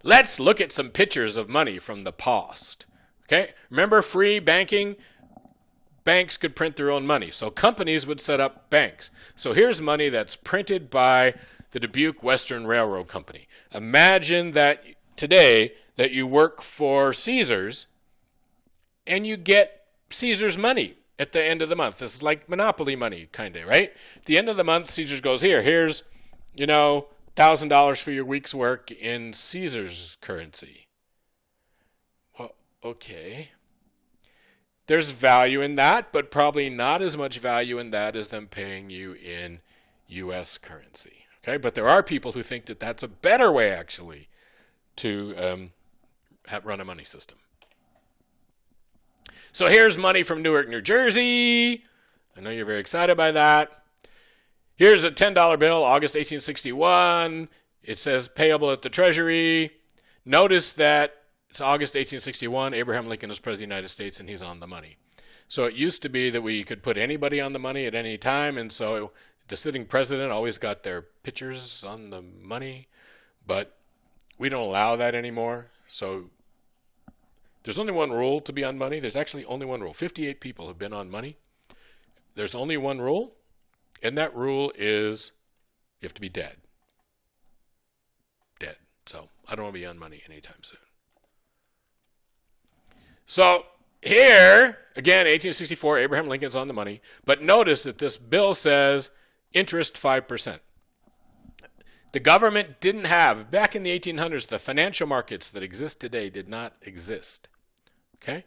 Let's look at some pictures of money from the past. Okay, remember free banking? Banks could print their own money, so companies would set up banks. So here's money that's printed by the Dubuque Western Railroad Company. Imagine that today that you work for Caesars and you get Caesars money at the end of the month. This is like monopoly money, kind of, right? At the end of the month, Caesars goes, here's, $1,000 for your week's work in Caesars currency. Well, okay. There's value in that, but probably not as much value in that as them paying you in U.S. currency. Okay, but there are people who think that that's a better way, actually, to run a money system. So here's money from Newark, New Jersey. I know you're very excited by that. Here's a $10 bill, August 1861. It says payable at the Treasury. Notice that it's August 1861. Abraham Lincoln is President of the United States, and he's on the money. So it used to be that we could put anybody on the money at any time, and so the sitting president always got their pictures on the money, but we don't allow that anymore. So there's only one rule to be on money. There's actually only one rule. 58 people have been on money. There's only one rule, and that rule is you have to be dead. Dead. So I don't want to be on money anytime soon. So here, again, 1864, Abraham Lincoln's on the money. But notice that this bill says interest 5%. The government didn't have, back in the 1800s, the financial markets that exist today did not exist. Okay?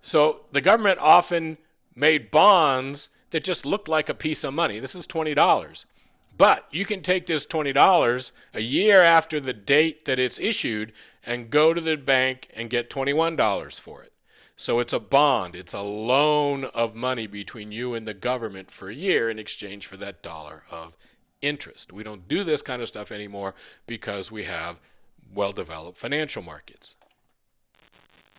So the government often made bonds that just looked like a piece of money. This is $20. But you can take this $20 a year after the date that it's issued and go to the bank and get $21 for it. So it's a bond. It's a loan of money between you and the government for a year in exchange for that dollar of interest. We don't do this kind of stuff anymore because we have well-developed financial markets.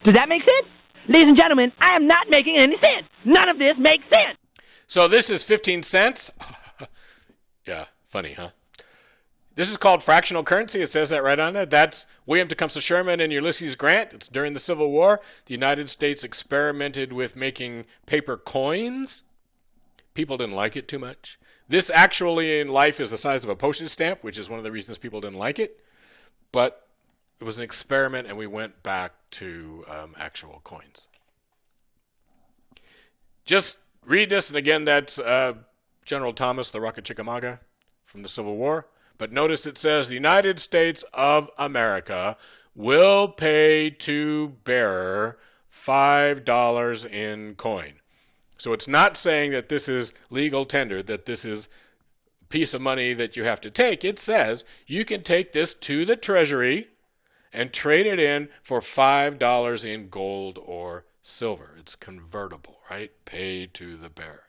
Does that make sense? Ladies and gentlemen, I am not making any sense. None of this makes sense. So this is 15 cents. Yeah, funny, huh? This is called fractional currency. It says that right on it. That's William Tecumseh Sherman and Ulysses Grant. It's during the Civil War. The United States experimented with making paper coins. People didn't like it too much. This actually in life is the size of a postage stamp, which is one of the reasons people didn't like it. But it was an experiment, and we went back to actual coins. Just read this, and again, that's General Thomas, the Rock of Chickamauga from the Civil War. But notice it says the United States of America will pay to bearer $5 in coin. So it's not saying that this is legal tender, that this is a piece of money that you have to take. It says you can take this to the Treasury and trade it in for $5 in gold or silver. It's convertible, right? Pay to the bearer.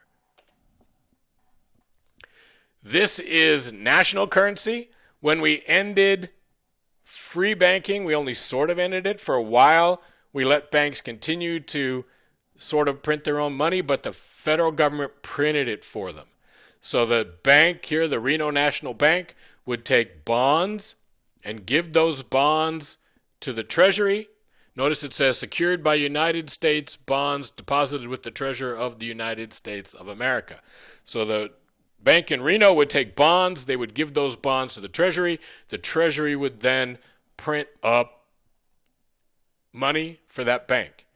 This is national currency. When we ended free banking, we only sort of ended it. For a while, we let banks continue to sort of print their own money, but the federal government printed it for them. So the bank here, the Reno National Bank, would take bonds and give those bonds to the Treasury. Notice it says secured by United States bonds deposited with the Treasurer of the United States of America. So the bank in Reno would take bonds. They would give those bonds to the Treasury. The Treasury would then print up money for that bank.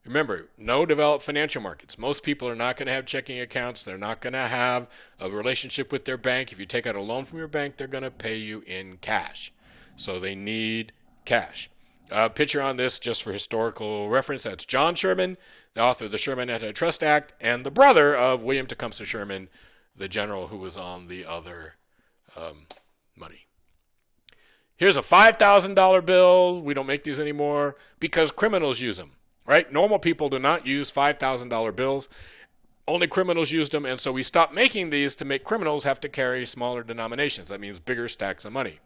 Remember, no developed financial markets. Most people are not going to have checking accounts. They're not going to have a relationship with their bank. If you take out a loan from your bank, they're going to pay you in cash. So they need cash. A picture on this, just for historical reference, that's John Sherman, the author of the Sherman Antitrust Act, and the brother of William Tecumseh Sherman, the general who was on the other money. Here's a $5,000 bill. We don't make these anymore because criminals use them, right? Normal people do not use $5,000 bills. Only criminals used them, and so we stopped making these to make criminals have to carry smaller denominations. That means bigger stacks of money.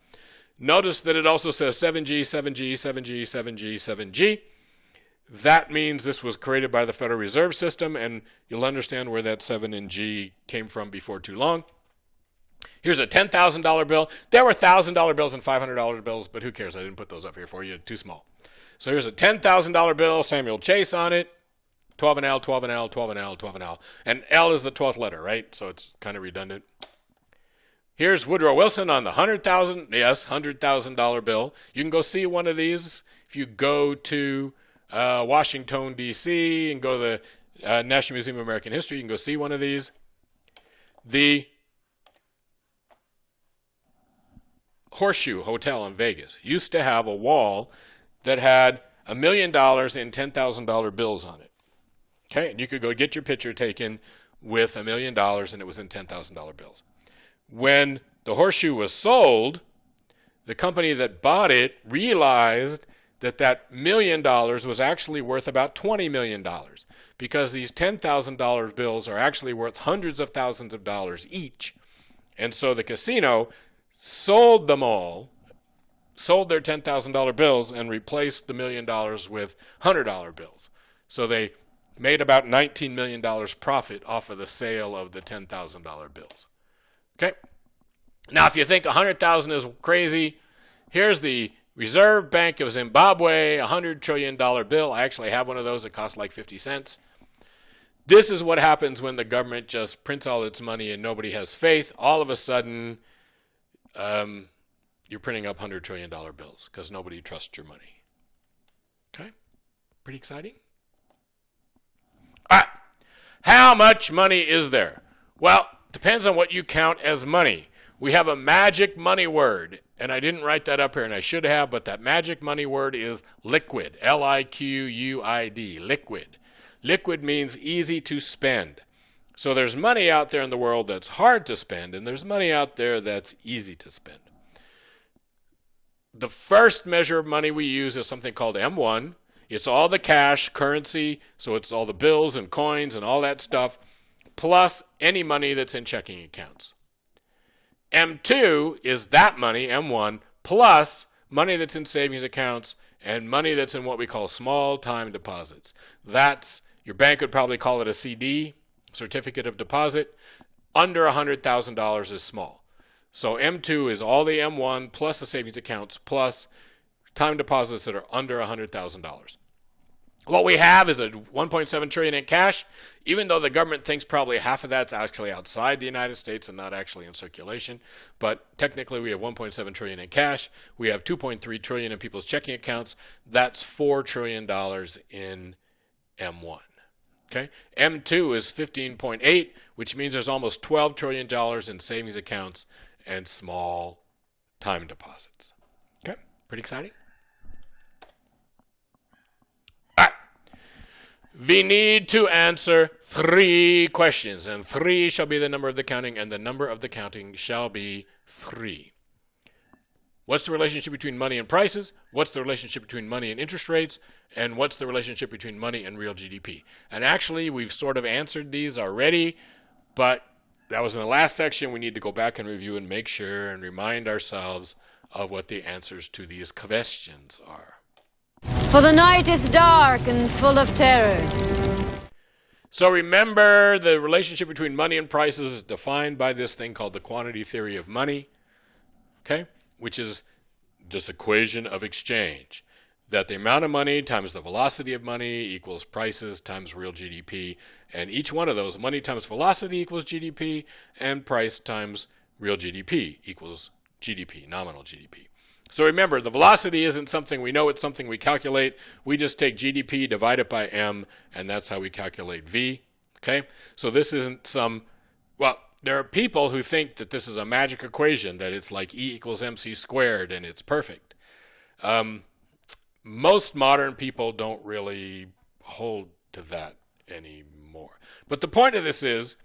Notice that it also says 7G, 7G, 7G, 7G, 7G. That means this was created by the Federal Reserve System, and you'll understand where that 7 and G came from before too long. Here's a $10,000 bill. There were $1,000 bills and $500 bills, but who cares? I didn't put those up here for you. Too small. So here's a $10,000 bill, Samuel Chase on it. 12 and L, 12 and L, 12 and L, 12 and L. And L is the 12th letter, right? So it's kind of redundant. Here's Woodrow Wilson on the $100,000 bill. You can go see one of these if you go to Washington, D.C. and go to the National Museum of American History. You can go see one of these. The Horseshoe Hotel in Vegas used to have a wall that had $1 million in $10,000 bills on it. Okay, and you could go get your picture taken with $1 million, and it was in $10,000 bills. When the Horseshoe was sold, the company that bought it realized that that $1 million was actually worth about $20 million, because these $10,000 bills are actually worth hundreds of thousands of dollars each. And so the casino sold them all, sold their $10,000 bills, and replaced the $1 million with $100 bills. So they made about $19 million profit off of the sale of the $10,000 bills. Okay? Now, if you think $100,000 is crazy, here's the Reserve Bank of Zimbabwe, $100 trillion bill. I actually have one of those. It costs like 50 cents. This is what happens when the government just prints all its money and nobody has faith. All of a sudden, you're printing up $100 trillion bills because nobody trusts your money. Okay? Pretty exciting? All right. How much money is there? Well, depends on what you count as money. We have a magic money word, and I didn't write that up here, and I should have, but that magic money word is liquid, L-I-Q-U-I-D, liquid. Liquid means easy to spend. So there's money out there in the world that's hard to spend, and there's money out there that's easy to spend. The first measure of money we use is something called M1. It's all the cash, currency, so it's all the bills and coins and all that stuff, plus any money that's in checking accounts. M2 is that money, M1, plus money that's in savings accounts and money that's in what we call small time deposits. That's, your bank would probably call it a CD, certificate of deposit. Under $100,000 is small. So M2 is all the M1 plus the savings accounts plus time deposits that are under $100,000. What we have is a $1.7 trillion in cash, even though the government thinks probably half of that's actually outside the United States and not actually in circulation. But technically we have $1.7 trillion in cash. We have $2.3 trillion in people's checking accounts. That's $4 trillion in M1. Okay? M2 is 15.8, which means there's almost $12 trillion in savings accounts and small time deposits. Okay? Pretty exciting? We need to answer 3 questions, and 3 shall be the number of the counting, and the number of the counting shall be 3. What's the relationship between money and prices? What's the relationship between money and interest rates? And what's the relationship between money and real GDP? And actually, we've sort of answered these already, but that was in the last section. We need to go back and review and make sure and remind ourselves of what the answers to these questions are. For the night is dark and full of terrors. So remember, the relationship between money and prices is defined by this thing called the quantity theory of money, okay, which is this equation of exchange, that the amount of money times the velocity of money equals prices times real GDP, and each one of those, money times velocity equals GDP, and price times real GDP equals GDP, nominal GDP. So remember, the velocity isn't something we know, it's something we calculate. We just take GDP, divide it by M, and that's how we calculate V. Okay? So this isn't some, well, there are people who think that this is a magic equation, that it's like E equals MC squared and it's perfect. Most modern people don't really hold to that anymore. But the point of this is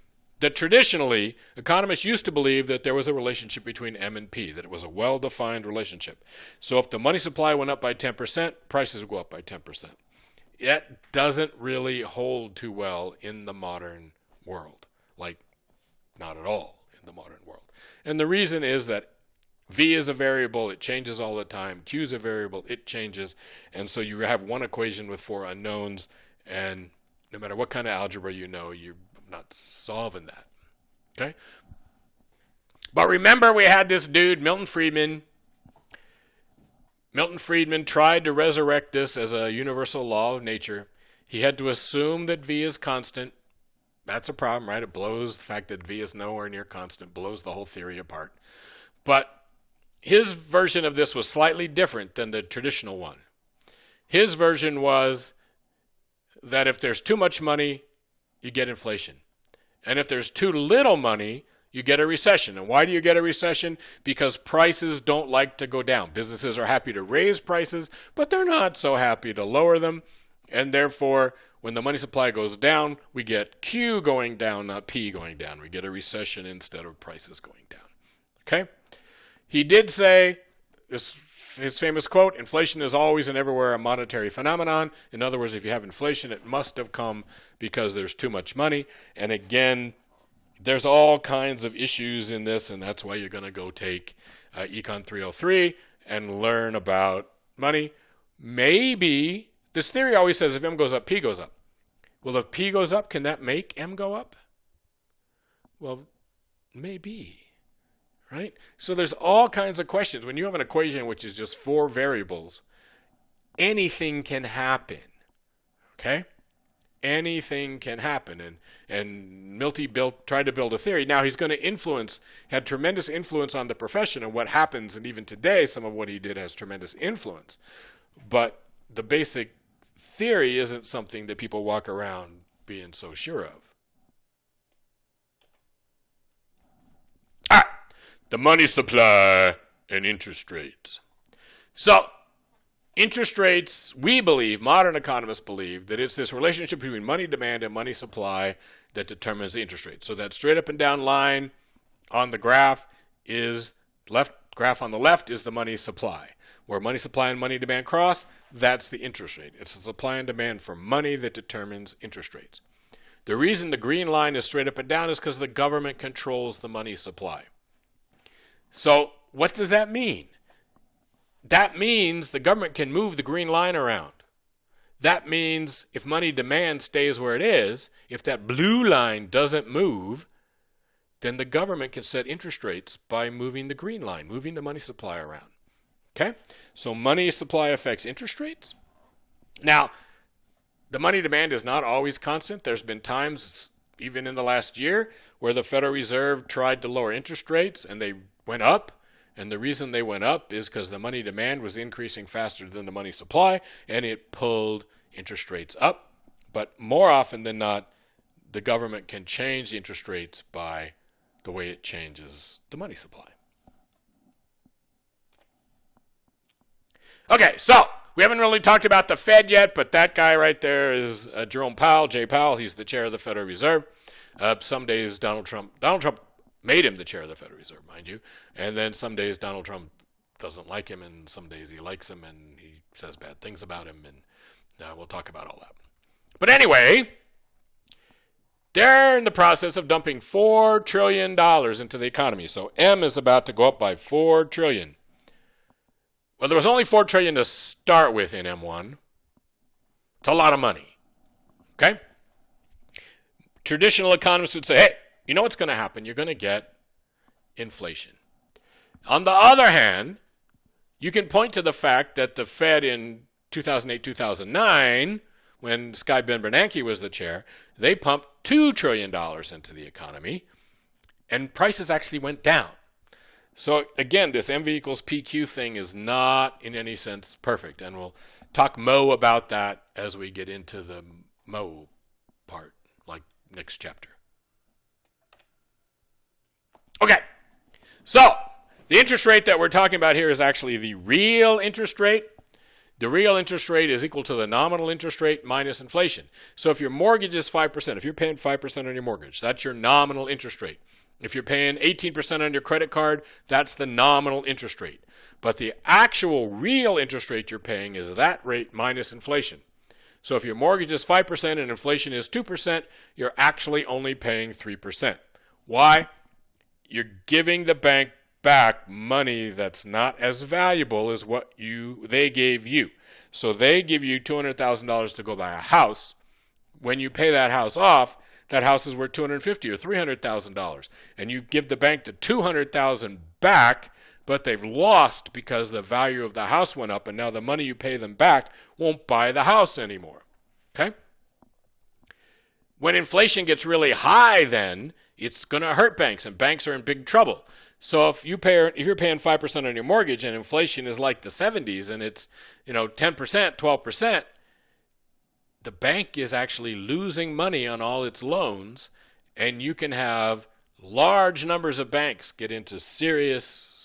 that traditionally, economists used to believe that there was a relationship between M and P, that it was a well-defined relationship. So if the money supply went up by 10%, prices would go up by 10%. It doesn't really hold too well in the modern world, like not at all in the modern world. And the reason is that V is a variable, it changes all the time. Q is a variable, it changes. And so you have one equation with 4 unknowns, and no matter what kind of algebra you know, you're not solving that. Okay? But remember, we had this dude, Milton Friedman. Milton Friedman tried to resurrect this as a universal law of nature. He had to assume that V is constant. That's a problem, right? It blows the fact that V is nowhere near constant, blows the whole theory apart. But his version of this was slightly different than the traditional one. His version was that if there's too much money, you get inflation. And if there's too little money, you get a recession. And why do you get a recession? Because prices don't like to go down. Businesses are happy to raise prices, but they're not so happy to lower them. And therefore, when the money supply goes down, we get Q going down, not P going down. We get a recession instead of prices going down. Okay? He did say, his famous quote, inflation is always and everywhere a monetary phenomenon. In other words, if you have inflation, it must have come because there's too much money. And again, there's all kinds of issues in this, and that's why you're going to go take Econ 303 and learn about money. Maybe, this theory always says if M goes up, P goes up. Well, if P goes up, can that make M go up? Well, maybe, right? So there's all kinds of questions. When you have an equation which is just 4 variables, anything can happen, okay? Anything can happen. And Milty tried to build a theory. Now he's going to had tremendous influence on the profession and what happens, and even today some of what he did has tremendous influence. But the basic theory isn't something that people walk around being so sure of. The money supply and interest rates. So, interest rates, we believe, modern economists believe, that it's this relationship between money demand and money supply that determines the interest rate. So that straight up and down line on the graph is graph on the left is the money supply. Where money supply and money demand cross, that's the interest rate. It's the supply and demand for money that determines interest rates. The reason the green line is straight up and down is because the government controls the money supply. So what does that mean? That means the government can move the green line around. That means if money demand stays where it is, if that blue line doesn't move, then the government can set interest rates by moving the green line, moving the money supply around. Okay? So money supply affects interest rates. Now, the money demand is not always constant. There's been times, even in the last year, where the Federal Reserve tried to lower interest rates and they went up. And the reason they went up is because the money demand was increasing faster than the money supply, and it pulled interest rates up. But more often than not, the government can change the interest rates by the way it changes the money supply. Okay, so we haven't really talked about the Fed yet, but that guy right there is Jerome Powell, Jay Powell. He's the chair of the Federal Reserve. Some days Donald Trump made him the chair of the Federal Reserve, mind you. And then some days Donald Trump doesn't like him, and some days he likes him, and he says bad things about him, and we'll talk about all that. But anyway, they're in the process of dumping $4 trillion into the economy. So M is about to go up by $4 trillion. Well, there was only $4 trillion to start with in M1. It's a lot of money. Okay? Traditional economists would say, hey, you know what's going to happen? You're going to get inflation. On the other hand, you can point to the fact that the Fed in 2008-2009, when Sky Ben-Bernanke was the chair, they pumped $2 trillion into the economy, and prices actually went down. So again, this MV equals PQ thing is not in any sense perfect, and we'll talk Mo about that as we get into the Mo part, like next chapter. Okay, so the interest rate that we're talking about here is actually the real interest rate. The real interest rate is equal to the nominal interest rate minus inflation. So if your mortgage is 5%, if you're paying 5% on your mortgage, that's your nominal interest rate. If you're paying 18% on your credit card, that's the nominal interest rate. But the actual real interest rate you're paying is that rate minus inflation. So if your mortgage is 5% and inflation is 2%, you're actually only paying 3%. Why? You're giving the bank back money that's not as valuable as what they gave you. So they give you $200,000 to go buy a house. When you pay that house off, that house is worth $250,000 or $300,000, and you give the bank the $200,000 back, but they've lost because the value of the house went up, and now the money you pay them back won't buy the house anymore. Okay? When inflation gets really high, then it's going to hurt banks, and banks are in big trouble. So if you're paying 5% on your mortgage and inflation is like the 70s and it's 10%, 12%, the bank is actually losing money on all its loans, and you can have large numbers of banks get into serious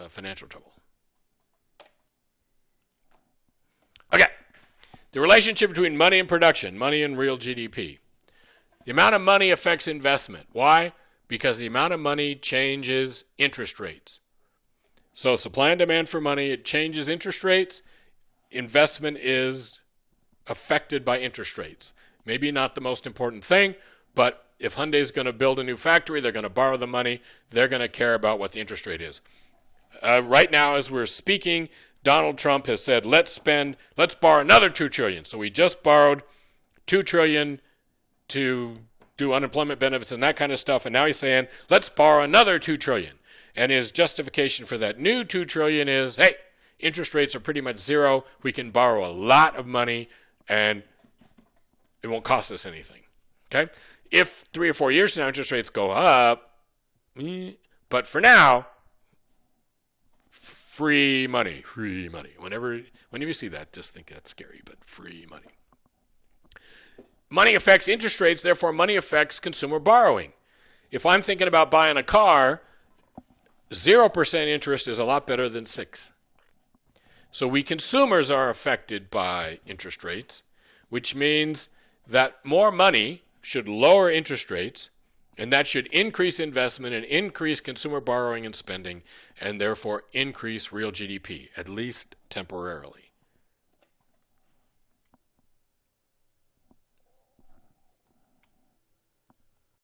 financial trouble. Okay. The relationship between money and production, money and real GDP. The amount of money affects investment. Why? Because the amount of money changes interest rates. So supply and demand for money, it changes interest rates. Investment is affected by interest rates. Maybe not the most important thing, but if Hyundai is going to build a new factory, they're going to borrow the money, they're going to care about what the interest rate is. Right now, as we're speaking, Donald Trump has said, let's borrow another $2 trillion. So we just borrowed $2 trillion to do unemployment benefits and that kind of stuff. And now he's saying, let's borrow another $2 trillion. And his justification for that new $2 trillion is, hey, interest rates are pretty much zero. We can borrow a lot of money and it won't cost us anything. Okay? If 3 or 4 years from now interest rates go up, but for now, free money. Whenever you see that, just think that's scary, but free money. Money affects interest rates, therefore money affects consumer borrowing. If I'm thinking about buying a car, 0% interest is a lot better than 6%. So we consumers are affected by interest rates, which means that more money should lower interest rates, and that should increase investment and increase consumer borrowing and spending, and therefore increase real GDP, at least temporarily.